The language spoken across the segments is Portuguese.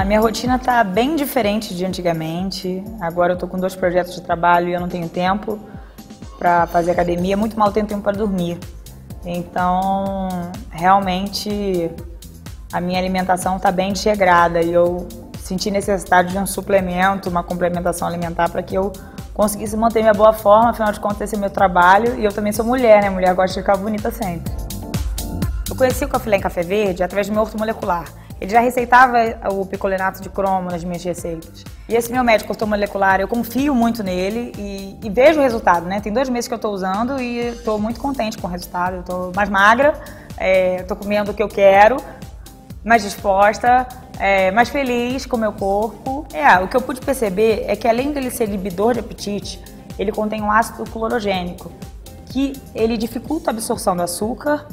Minha rotina está bem diferente de antigamente. Agora eu estou com 2 projetos de trabalho e eu não tenho tempo para fazer academia. Muito mal tenho tempo para dormir. Então, realmente, a minha alimentação está bem desregrada e eu senti necessidade de um suplemento, uma complementação alimentar para que eu conseguisse manter minha boa forma. Afinal de contas, esse é meu trabalho e eu também sou mulher, né? Mulher gosta de ficar bonita sempre. Eu conheci o Cofilé em Café Verde através do meu ortomolecular. Ele já receitava o picolenato de cromo nas minhas receitas. E esse meu médico ortomolecular, eu confio muito nele e vejo o resultado, né? Tem 2 meses que eu estou usando e estou muito contente com o resultado. Eu estou mais magra, estou comendo o que eu quero, mais disposta, mais feliz com o meu corpo. O que eu pude perceber é que além dele ser inibidor de apetite, ele contém um ácido clorogênico, que ele dificulta a absorção do açúcar.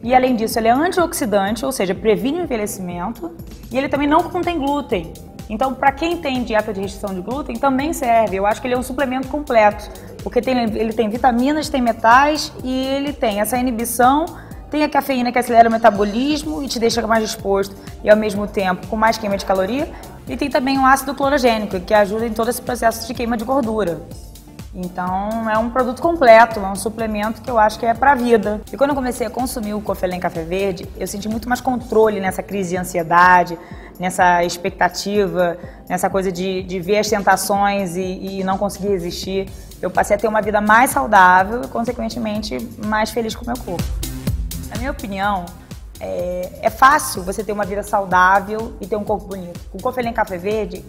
E além disso, ele é antioxidante, ou seja, previne o envelhecimento, e ele também não contém glúten. Então, para quem tem dieta de restrição de glúten, também serve. Eu acho que ele é um suplemento completo, porque ele tem vitaminas, tem metais e ele tem essa inibição, tem a cafeína que acelera o metabolismo e te deixa mais disposto e ao mesmo tempo com mais queima de caloria. E tem também o ácido clorogênico, que ajuda em todo esse processo de queima de gordura. Então, é um produto completo, é um suplemento que eu acho que é pra vida. E quando eu comecei a consumir o Cofilé em Café Verde, eu senti muito mais controle nessa crise de ansiedade, nessa expectativa, nessa coisa de ver as tentações e não conseguir resistir. Eu passei a ter uma vida mais saudável e, consequentemente, mais feliz com o meu corpo. Na minha opinião, é fácil você ter uma vida saudável e ter um corpo bonito. O Cofilé em Café Verde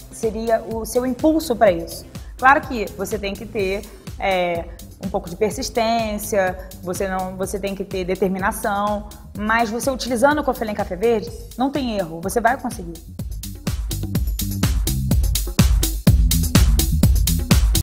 seria o seu impulso para isso. Claro que você tem que ter um pouco de persistência, você tem que ter determinação, mas você utilizando o Cofilé em Café Verde, não tem erro, você vai conseguir.